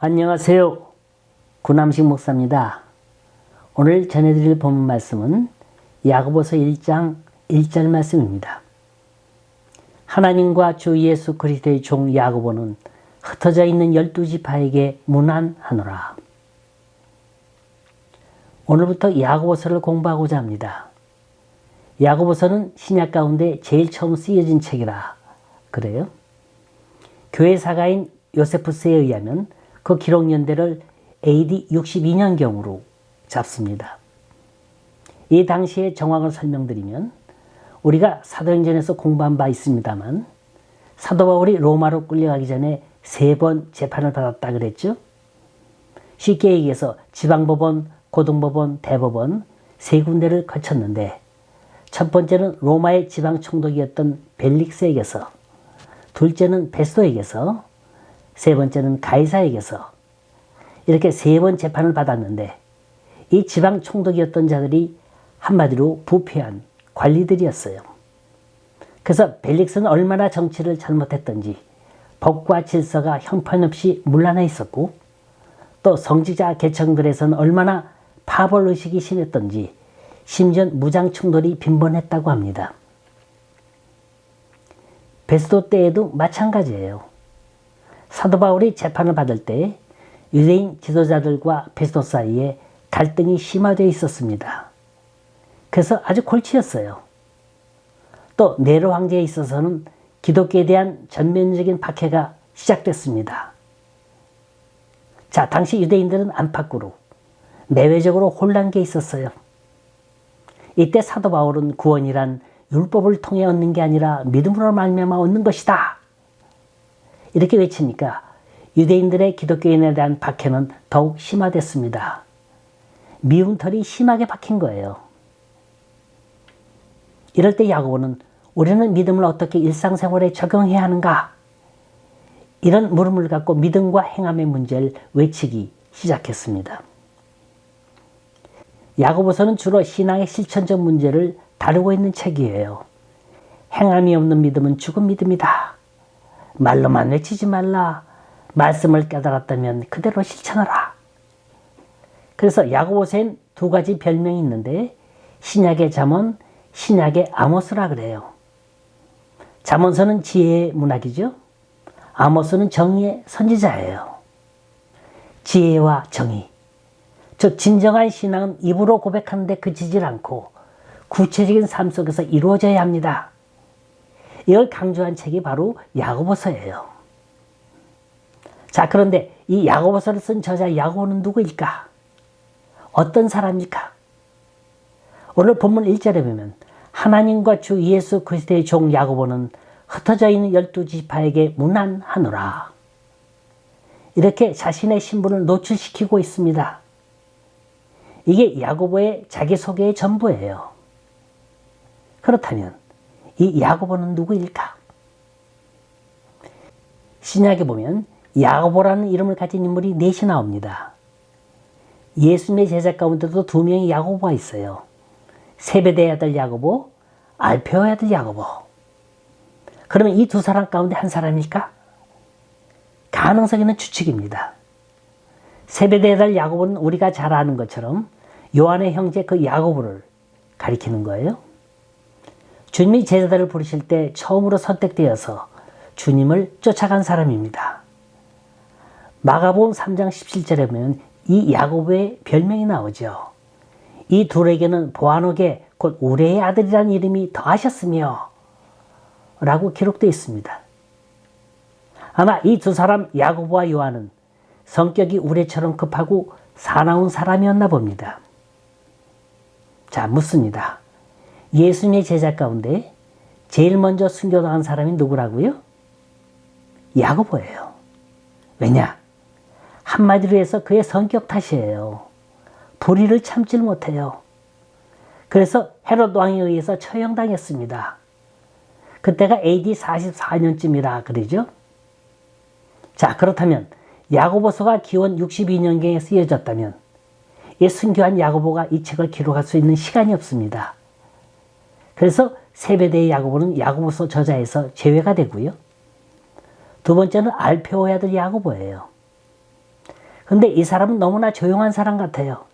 안녕하세요. 구남식 목사입니다. 오늘 전해드릴 본문 말씀은 야고보서 1장 1절 말씀입니다. 하나님과 주 예수 그리스도의 종 야고보는 흩어져 있는 12지파에게 문안하노라. 오늘부터 야고보서를 공부하고자 합니다. 야고보서는 신약 가운데 제일 처음 쓰여진 책이라 그래요. 교회 사가인 요세푸스에 의하면 그 기록 연대를 AD 62년경으로 잡습니다. 이 당시의 정황을 설명드리면 우리가 사도행전에서 공부한 바 있습니다만 사도 바울이 로마로 끌려가기 전에 3번 재판을 받았다 그랬죠. 쉽게 얘기해서 지방법원, 고등법원, 대법원 3군데를 거쳤는데 첫 번째는 로마의 지방총독이었던 벨릭스에게서, 둘째는 베스도에게서, 세 번째는 가이사에게서 이렇게 3번 재판을 받았는데 이 지방 총독이었던 자들이 한마디로 부패한 관리들이었어요. 그래서 벨릭스는 얼마나 정치를 잘못했던지 법과 질서가 형편없이 문란해 있었고 또 성직자 계층들에서는 얼마나 파벌의식이 심했던지 심지어 무장 충돌이 빈번했다고 합니다. 베스도 때에도 마찬가지예요. 사도 바울이 재판을 받을 때 유대인 지도자들과 베스도 사이에 갈등이 심화되어 있었습니다. 그래서 아주 골치였어요. 또 네로 황제에 있어서는 기독교에 대한 전면적인 박해가 시작됐습니다. 자, 당시 유대인들은 안팎으로 내외적으로 혼란케 있었어요. 이때 사도 바울은 구원이란 율법을 통해 얻는 게 아니라 믿음으로 말미암아 얻는 것이다. 이렇게 외치니까 유대인들의 기독교인에 대한 박해는 더욱 심화됐습니다. 미움털이 심하게 박힌 거예요. 이럴 때 야고보는 우리는 믿음을 어떻게 일상생활에 적용해야 하는가? 이런 물음을 갖고 믿음과 행함의 문제를 외치기 시작했습니다. 야고보서는 주로 신앙의 실천적 문제를 다루고 있는 책이에요. 행함이 없는 믿음은 죽은 믿음이다. 말로만 외치지 말라. 말씀을 깨달았다면 그대로 실천하라. 그래서 야고보서엔 2가지 별명이 있는데 신약의 잠언, 신약의 아모스라 그래요. 잠언서는 지혜의 문학이죠. 아모스는 정의의 선지자예요. 지혜와 정의, 즉 진정한 신앙은 입으로 고백하는데 그치질 않고 구체적인 삶 속에서 이루어져야 합니다. 이걸 강조한 책이 바로 야고보서예요. 자, 그런데 이 야고보서를 쓴 저자 야고보는 누구일까? 어떤 사람일까? 오늘 본문 1절에 보면 하나님과 주 예수 그리스도의 종 야고보는 흩어져 있는 12지파에게 문안하노라. 이렇게 자신의 신분을 노출시키고 있습니다. 이게 야고보의 자기소개의 전부예요. 그렇다면 이 야고보는 누구일까? 신약에 보면 야고보라는 이름을 가진 인물이 4이 나옵니다. 예수님의 제자 가운데도 2명의 야고보가 있어요. 세베대의 아들 야고보, 알페오의 아들 야고보. 그러면 이 2 사람 가운데 한 사람일까? 가능성 있는 추측입니다. 세베대의 아들 야고보는 우리가 잘 아는 것처럼 요한의 형제 그 야고보를 가리키는 거예요. 주님이 제자들을 부르실 때 처음으로 선택되어서 주님을 쫓아간 사람입니다. 마가복음 3장 17절에 보면 이 야고보의 별명이 나오죠. 이 둘에게는 보아녹의 곧 우레의 아들이라는 이름이 더하셨으며 라고 기록되어 있습니다. 아마 이 2 사람 야고보와 요한은 성격이 우레처럼 급하고 사나운 사람이었나 봅니다. 자, 묻습니다. 예수님의 제자 가운데 제일 먼저 순교당한 사람이 누구라고요? 야고보예요. 왜냐? 한마디로 해서 그의 성격 탓이에요. 불의를 참질 못해요. 그래서 헤롯 왕에 의해서 처형당했습니다. 그때가 AD 44년쯤이라 그러죠. 자, 그렇다면 야고보서가 기원 62년경에 쓰여졌다면 이 순교한 야고보가 이 책을 기록할 수 있는 시간이 없습니다. 그래서 세베대의 야고보는 야고보서 저자에서 제외가 되고요. 두 번째는 알페오의 아들 야고보예요. 근데 이 사람은 너무나 조용한 사람 같아요.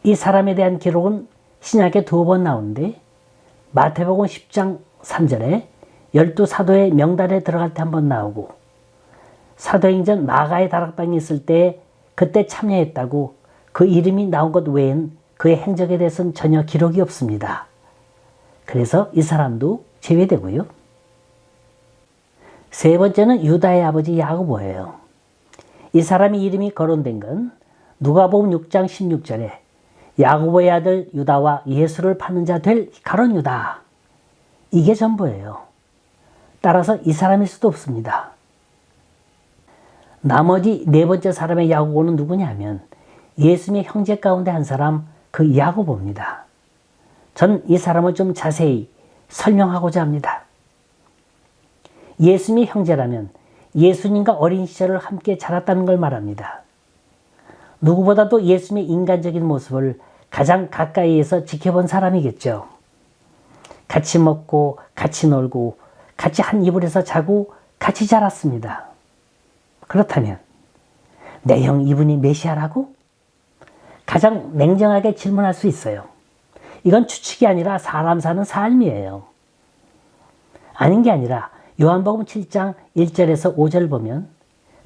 이 사람에 대한 기록은 신약에 2번 나오는데 마태복음 10장 3절에 12사도의 명단에 들어갈 때 1번 나오고 사도행전 마가의 다락방에 있을 때 그때 참여했다고 그 이름이 나온 것 외엔 그의 행적에 대해서는 전혀 기록이 없습니다. 그래서 이 사람도 제외되고요. 세 번째는 유다의 아버지 야고보예요. 이 사람의 이름이 거론된 건 누가복음 6장 16절에 야고보의 아들 유다와 예수를 파는 자 될 가룟 유다. 이게 전부예요. 따라서 이 사람일 수도 없습니다. 나머지 네 번째 사람의 야고보는 누구냐면 예수님의 형제 가운데 한 사람, 그 야고보입니다. 전 이 사람을 좀 자세히 설명하고자 합니다. 예수님의 형제라면 예수님과 어린 시절을 함께 자랐다는 걸 말합니다. 누구보다도 예수님의 인간적인 모습을 가장 가까이에서 지켜본 사람이겠죠. 같이 먹고 같이 놀고 같이 한 이불에서 자고 같이 자랐습니다. 그렇다면 내 형 이분이 메시아라고? 가장 냉정하게 질문할 수 있어요. 이건 추측이 아니라 사람 사는 삶이에요. 아닌 게 아니라 요한복음 7장 1절에서 5절 보면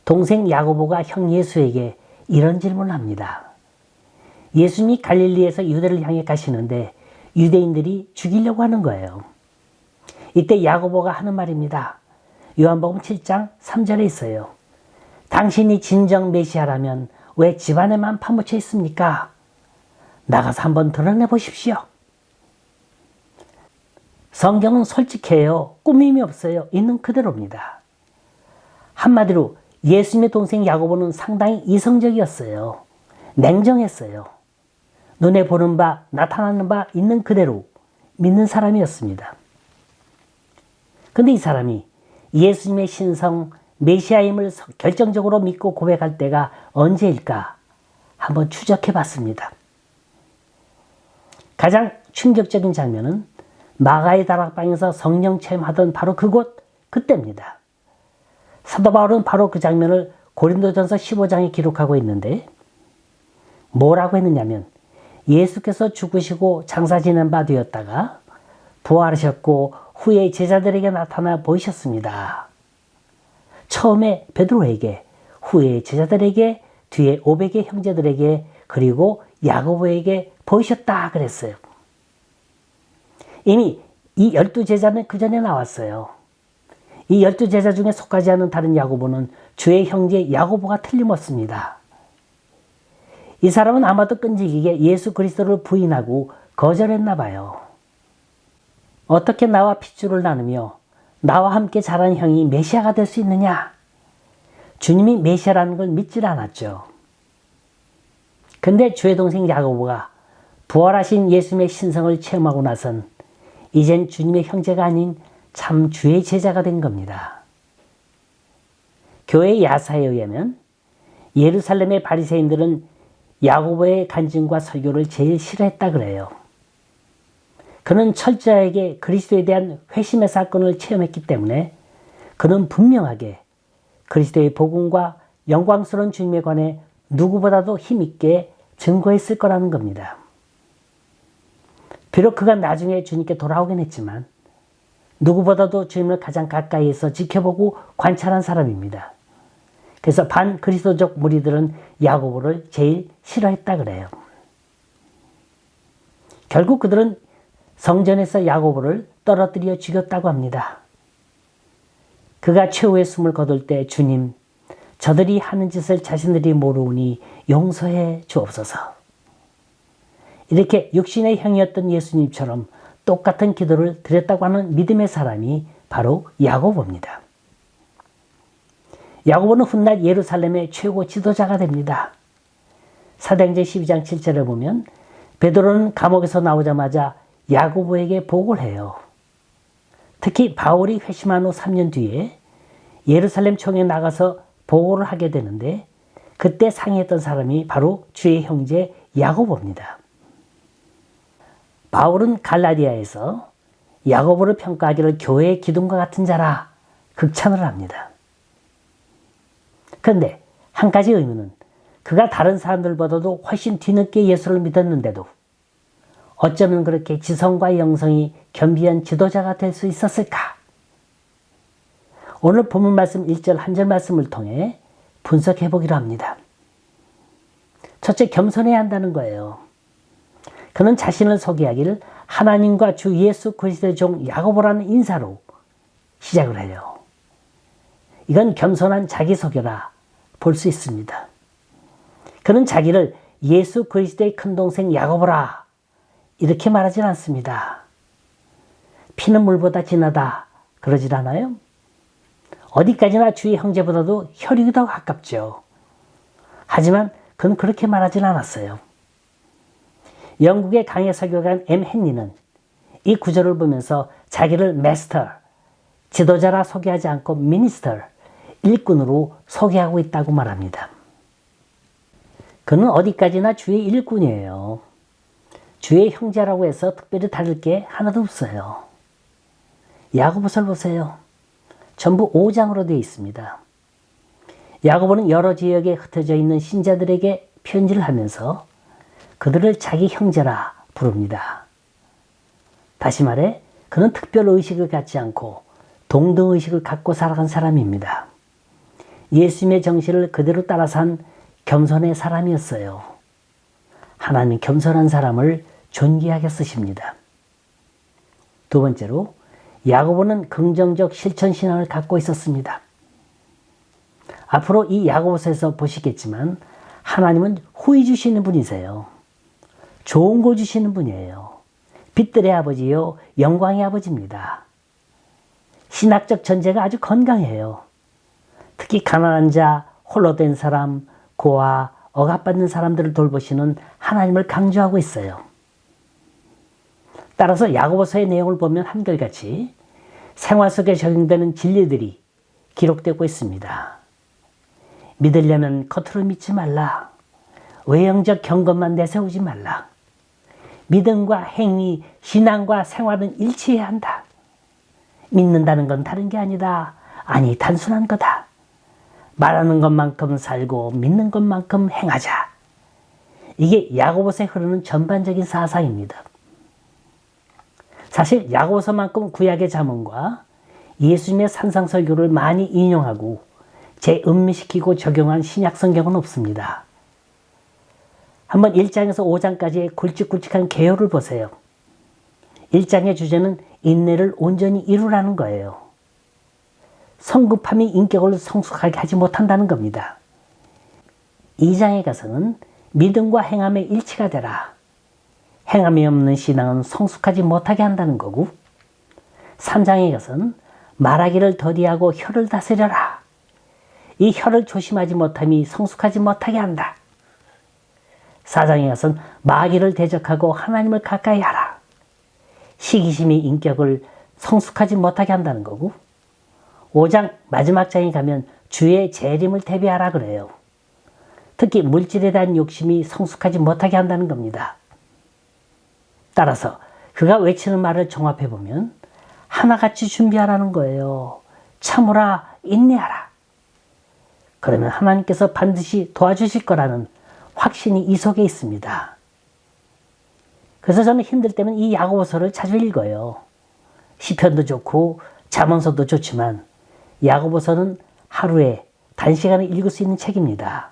동생 야고보가 형 예수에게 이런 질문을 합니다. 예수님이 갈릴리에서 유대를 향해 가시는데 유대인들이 죽이려고 하는 거예요. 이때 야고보가 하는 말입니다. 요한복음 7장 3절에 있어요. 당신이 진정 메시아라면 왜 집안에만 파묻혀 있습니까? 나가서 한번 드러내 보십시오. 성경은 솔직해요. 꾸밈이 없어요. 있는 그대로입니다. 한마디로 예수님의 동생 야고보는 상당히 이성적이었어요. 냉정했어요. 눈에 보는 바, 나타나는 바 있는 그대로 믿는 사람이었습니다. 근데 이 사람이 예수님의 신성, 메시아임을 결정적으로 믿고 고백할 때가 언제일까? 한번 추적해 봤습니다. 가장 충격적인 장면은 마가의 다락방에서 성령 체험하던 바로 그때입니다. 사도 바울은 바로 그 장면을 고린도전서 15장에 기록하고 있는데 뭐라고 했느냐면 예수께서 죽으시고 장사 지낸 바 되었다가 부활하셨고 후에 제자들에게 나타나 보이셨습니다. 처음에 베드로에게, 후에 제자들에게, 뒤에 500의 형제들에게, 그리고 야고보에게 보이셨다 그랬어요. 이미 이 12제자는 그 전에 나왔어요. 이 12제자 중에 속하지 않은 다른 야고보는 주의 형제 야고보가 틀림없습니다. 이 사람은 아마도 끈질기게 예수 그리스도를 부인하고 거절했나 봐요. 어떻게 나와 핏줄을 나누며 나와 함께 자란 형이 메시아가 될 수 있느냐? 주님이 메시아라는 걸 믿질 않았죠. 근데 주의 동생 야고보가 부활하신 예수님의 신성을 체험하고 나선 이젠 주님의 형제가 아닌 참 주의 제자가 된 겁니다. 교회 야사에 의하면 예루살렘의 바리새인들은 야고보의 간증과 설교를 제일 싫어했다 그래요. 그는 철저하게 그리스도에 대한 회심의 사건을 체험했기 때문에 그는 분명하게 그리스도의 복음과 영광스러운 주님에 관해 누구보다도 힘있게 증거했을 거라는 겁니다. 비록 그가 나중에 주님께 돌아오긴 했지만 누구보다도 주님을 가장 가까이에서 지켜보고 관찰한 사람입니다. 그래서 반그리스도적 무리들은 야고보를 제일 싫어했다 그래요. 결국 그들은 성전에서 야고보를 떨어뜨려 죽였다고 합니다. 그가 최후의 숨을 거둘 때 주님, 저들이 하는 짓을 자신들이 모르오니 용서해 주옵소서. 이렇게 육신의 형이었던 예수님처럼 똑같은 기도를 드렸다고 하는 믿음의 사람이 바로 야고보입니다. 야고보는 훗날 예루살렘의 최고 지도자가 됩니다. 사도행전 12장 7절에 보면 베드로는 감옥에서 나오자마자 야고보에게 보고를 해요. 특히 바울이 회심한 후 3년 뒤에 예루살렘 총에 나가서 보고를 하게 되는데 그때 상의했던 사람이 바로 주의 형제 야고보입니다. 바울은 갈라디아에서 야고보를 평가하기를 교회의 기둥과 같은 자라 극찬을 합니다. 그런데 한 가지 의문은 그가 다른 사람들보다도 훨씬 뒤늦게 예수를 믿었는데도 어쩌면 그렇게 지성과 영성이 겸비한 지도자가 될 수 있었을까? 오늘 본문 말씀 1절 한 절 말씀을 통해 분석해 보기로 합니다. 첫째, 겸손해야 한다는 거예요. 그는 자신을 소개하기를 하나님과 주 예수 그리스도의 종 야고보라는 인사로 시작을 해요. 이건 겸손한 자기소개라 볼 수 있습니다. 그는 자기를 예수 그리스도의 큰동생 야고보라 이렇게 말하진 않습니다. 피는 물보다 진하다 그러질 않아요? 어디까지나 주의 형제보다도 혈육이 더 가깝죠. 하지만 그는 그렇게 말하진 않았어요. 영국의 강해 설교관 M. 헨리는 이 구절을 보면서 자기를 마스터, 지도자라 소개하지 않고 미니스터, 일꾼으로 소개하고 있다고 말합니다. 그는 어디까지나 주의 일꾼이에요. 주의 형제라고 해서 특별히 다를 게 하나도 없어요. 야고보서를 보세요. 전부 5장으로 되어 있습니다. 야고보는 여러 지역에 흩어져 있는 신자들에게 편지를 하면서 그들을 자기 형제라 부릅니다. 다시 말해 그는 특별 의식을 갖지 않고 동등 의식을 갖고 살아간 사람입니다. 예수님의 정신을 그대로 따라 산 겸손의 사람이었어요. 하나님 겸손한 사람을 존귀하게 쓰십니다. 두 번째로 야고보는 긍정적 실천신앙을 갖고 있었습니다. 앞으로 이 야고보서에서 보시겠지만 하나님은 후히 주시는 분이세요. 좋은 거 주시는 분이에요. 빛들의 아버지요 영광의 아버지입니다. 신학적 전제가 아주 건강해요. 특히 가난한 자, 홀로 된 사람, 고아, 억압받는 사람들을 돌보시는 하나님을 강조하고 있어요. 따라서 야고보서의 내용을 보면 한결같이 생활 속에 적용되는 진리들이 기록되고 있습니다. 믿으려면 겉으로 믿지 말라. 외형적 경건만 내세우지 말라. 믿음과 행위, 신앙과 생활은 일치해야 한다. 믿는다는 건 다른 게 아니다. 아니, 단순한 거다. 말하는 것만큼 살고 믿는 것만큼 행하자. 이게 야고보서에 흐르는 전반적인 사상입니다. 사실 야고보서만큼 구약의 자문과 예수님의 산상설교를 많이 인용하고 재음미시키고 적용한 신약 성경은 없습니다. 한번 1장에서 5장까지의 굵직굵직한 개요를 보세요. 1장의 주제는 인내를 온전히 이루라는 거예요. 성급함이 인격을 성숙하게 하지 못한다는 겁니다. 2장에 가서는 믿음과 행함의 일치가 되라. 행함이 없는 신앙은 성숙하지 못하게 한다는 거고 3장에 가서는 말하기를 더디하고 혀를 다스려라. 이 혀를 조심하지 못함이 성숙하지 못하게 한다. 4장에 가서는 마귀를 대적하고 하나님을 가까이 하라. 시기심이 인격을 성숙하지 못하게 한다는 거고 5장 마지막 장에 가면 주의 재림을 대비하라 그래요. 특히 물질에 대한 욕심이 성숙하지 못하게 한다는 겁니다. 따라서 그가 외치는 말을 종합해 보면 하나같이 준비하라는 거예요. 참으라, 인내하라. 그러면 하나님께서 반드시 도와주실 거라는 확신이 이 속에 있습니다. 그래서 저는 힘들 때면 이 야고보서를 자주 읽어요. 시편도 좋고 잠언서도 좋지만 야고보서는 하루에 단시간에 읽을 수 있는 책입니다.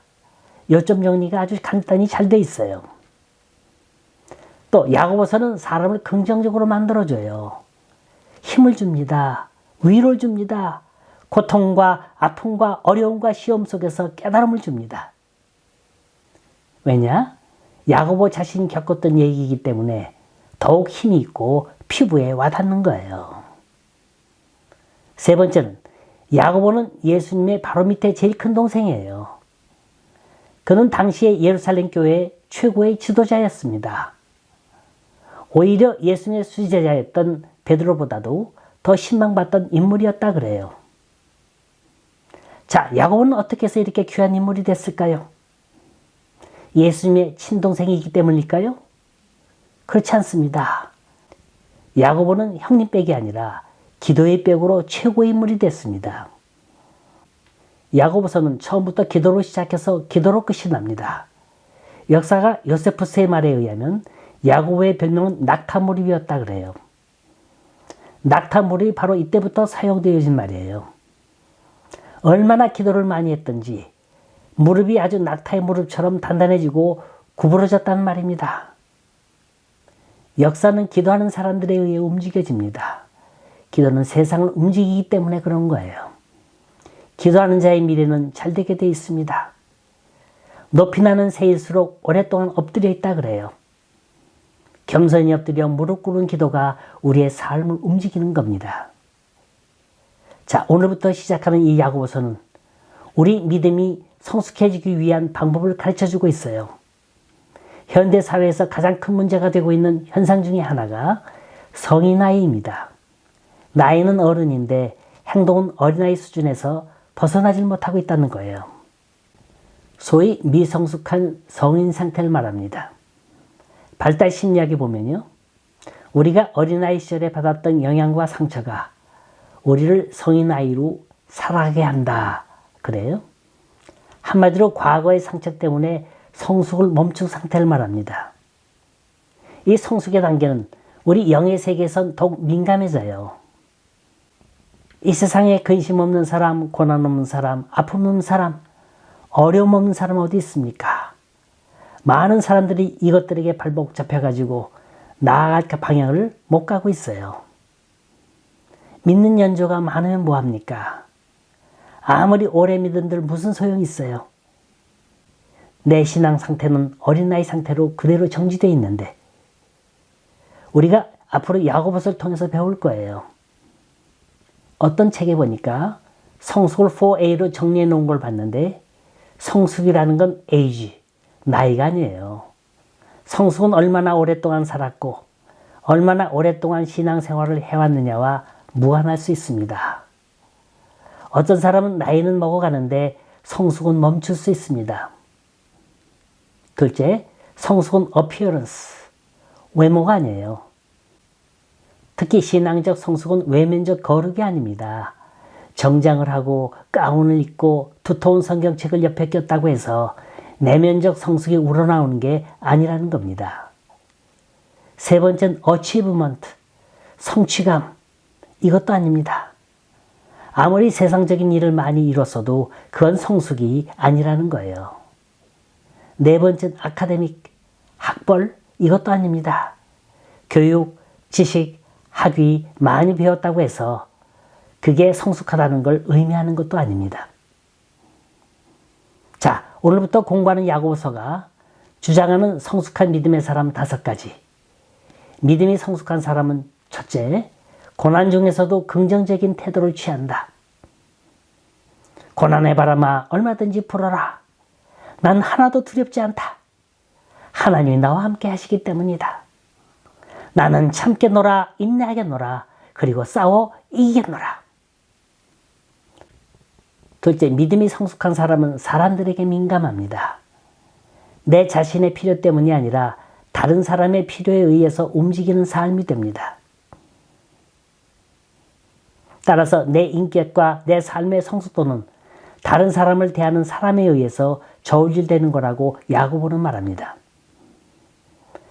요점 정리가 아주 간단히 잘 돼 있어요. 또 야고보서는 사람을 긍정적으로 만들어줘요. 힘을 줍니다. 위로를 줍니다. 고통과 아픔과 어려움과 시험 속에서 깨달음을 줍니다. 왜냐? 야고보 자신이 겪었던 얘기이기 때문에 더욱 힘이 있고 피부에 와닿는 거예요. 세 번째는 야고보는 예수님의 바로 밑에 제일 큰 동생이에요. 그는 당시의 예루살렘 교회의 최고의 지도자였습니다. 오히려 예수님의 수제자였던 베드로보다도 더 신망받던 인물이었다 그래요. 자, 야고보는 어떻게 해서 이렇게 귀한 인물이 됐을까요? 예수님의 친동생이기 때문일까요? 그렇지 않습니다. 야고보는 형님 백이 아니라 기도의 백으로 최고의 인물이 됐습니다. 야고보서는 처음부터 기도로 시작해서 기도로 끝이 납니다. 역사가 요세푸스의 말에 의하면 야고보의 별명은 낙타무립이었다 그래요. 낙타무립이 바로 이때부터 사용되어진 말이에요. 얼마나 기도를 많이 했던지 무릎이 아주 낙타의 무릎처럼 단단해지고 구부러졌다는 말입니다. 역사는 기도하는 사람들에 의해 움직여집니다. 기도는 세상을 움직이기 때문에 그런 거예요. 기도하는 자의 미래는 잘되게 되어 있습니다. 높이 나는 새일수록 오랫동안 엎드려 있다 그래요. 겸손히 엎드려 무릎 꿇은 기도가 우리의 삶을 움직이는 겁니다. 자, 오늘부터 시작하는 이 야고보서는 우리 믿음이 성숙해지기 위한 방법을 가르쳐주고 있어요. 현대사회에서 가장 큰 문제가 되고 있는 현상 중에 하나가 성인 나이입니다. 나이는 어른인데 행동은 어린아이 수준에서 벗어나질 못하고 있다는 거예요. 소위 미성숙한 성인 상태를 말합니다. 발달 심리학에 보면요, 우리가 어린아이 시절에 받았던 영향과 상처가 우리를 성인 아이로 살아가게 한다 그래요. 한마디로 과거의 상처 때문에 성숙을 멈춘 상태를 말합니다. 이 성숙의 단계는 우리 영의 세계에선 더욱 민감해져요. 이 세상에 근심 없는 사람, 고난 없는 사람, 아픔 없는 사람, 어려움 없는 사람 어디 있습니까? 많은 사람들이 이것들에게 발목 잡혀가지고 나아갈 방향을 못 가고 있어요. 믿는 연조가 많으면 뭐합니까? 아무리 오래 믿은들 무슨 소용이 있어요? 내 신앙 상태는 어린아이 상태로 그대로 정지되어 있는데 우리가 앞으로 야고보서를 통해서 배울 거예요. 어떤 책에 보니까 성숙을 4A로 정리해 놓은 걸 봤는데 성숙이라는 건 age, 나이가 아니에요. 성숙은 얼마나 오랫동안 살았고 얼마나 오랫동안 신앙생활을 해왔느냐와 무관할 수 있습니다. 어떤 사람은 나이는 먹어가는데 성숙은 멈출 수 있습니다. 둘째, 성숙은 appearance, 외모가 아니에요. 특히 신앙적 성숙은 외면적 거룩이 아닙니다. 정장을 하고 가운을 입고 두터운 성경책을 옆에 꼈다고 해서 내면적 성숙이 우러나오는 게 아니라는 겁니다. 세 번째는 achievement, 성취감, 이것도 아닙니다. 아무리 세상적인 일을 많이 이뤘어도 그건 성숙이 아니라는 거예요. 네 번째는 아카데믹, 학벌, 이것도 아닙니다. 교육, 지식, 학위 많이 배웠다고 해서 그게 성숙하다는 걸 의미하는 것도 아닙니다. 자, 오늘부터 공부하는 야고보서가 주장하는 성숙한 믿음의 사람 5가지. 믿음이 성숙한 사람은 첫째, 고난 중에서도 긍정적인 태도를 취한다. 고난의 바람아 얼마든지 불어라. 난 하나도 두렵지 않다. 하나님이 나와 함께 하시기 때문이다. 나는 참겠노라, 인내하겠노라, 그리고 싸워 이기겠노라. 둘째, 믿음이 성숙한 사람은 사람들에게 민감합니다. 내 자신의 필요 때문이 아니라 다른 사람의 필요에 의해서 움직이는 삶이 됩니다. 따라서 내 인격과 내 삶의 성숙도는 다른 사람을 대하는 사람에 의해서 저울질되는 거라고 야고보는 말합니다.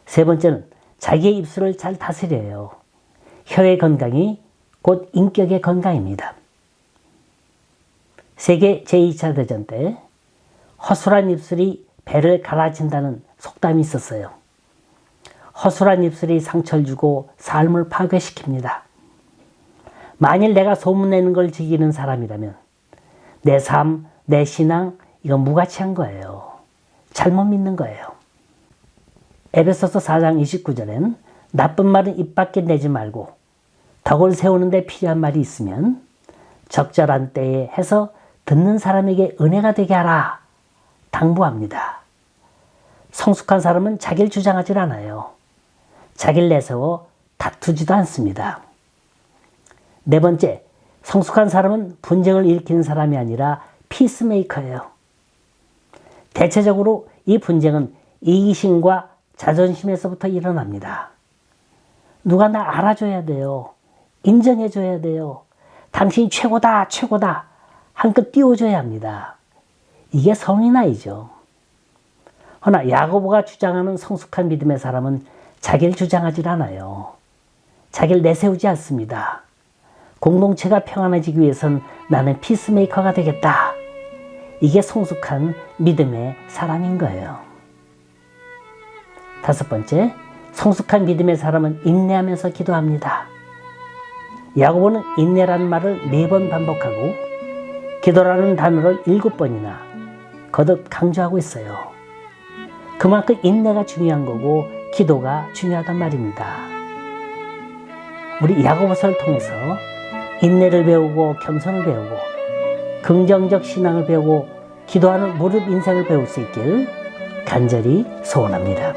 세 번째는 자기의 입술을 잘 다스려요. 혀의 건강이 곧 인격의 건강입니다. 세계 제2차 대전 때 허술한 입술이 배를 갈라진다는 속담이 있었어요. 허술한 입술이 상처를 주고 삶을 파괴시킵니다. 만일 내가 소문내는 걸 즐기는 사람이라면 내 삶, 내 신앙, 이건 무가치한 거예요. 잘못 믿는 거예요. 에베소서 4장 29절엔 나쁜 말은 입 밖에 내지 말고 덕을 세우는 데 필요한 말이 있으면 적절한 때에 해서 듣는 사람에게 은혜가 되게 하라 당부합니다. 성숙한 사람은 자기를 주장하지 않아요. 자기를 내세워 다투지도 않습니다. 네 번째, 성숙한 사람은 분쟁을 일으키는 사람이 아니라 피스메이커예요. 대체적으로 이 분쟁은 이기심과 자존심에서부터 일어납니다. 누가 나 알아줘야 돼요. 인정해줘야 돼요. 당신이 최고다, 최고다 한껏 띄워줘야 합니다. 이게 성인아이죠. 허나 야고보가 주장하는 성숙한 믿음의 사람은 자기를 주장하지 않아요. 자기를 내세우지 않습니다. 공동체가 평안해지기 위해선 나는 피스메이커가 되겠다. 이게 성숙한 믿음의 사람인 거예요. 5번째, 성숙한 믿음의 사람은 인내하면서 기도합니다. 야고보는 인내라는 말을 4번 반복하고 기도라는 단어를 7번이나 거듭 강조하고 있어요. 그만큼 인내가 중요한 거고 기도가 중요하단 말입니다. 우리 야고보서를 통해서 인내를 배우고 겸손을 배우고 긍정적 신앙을 배우고 기도하는 무릎 인생을 배울 수 있길 간절히 소원합니다.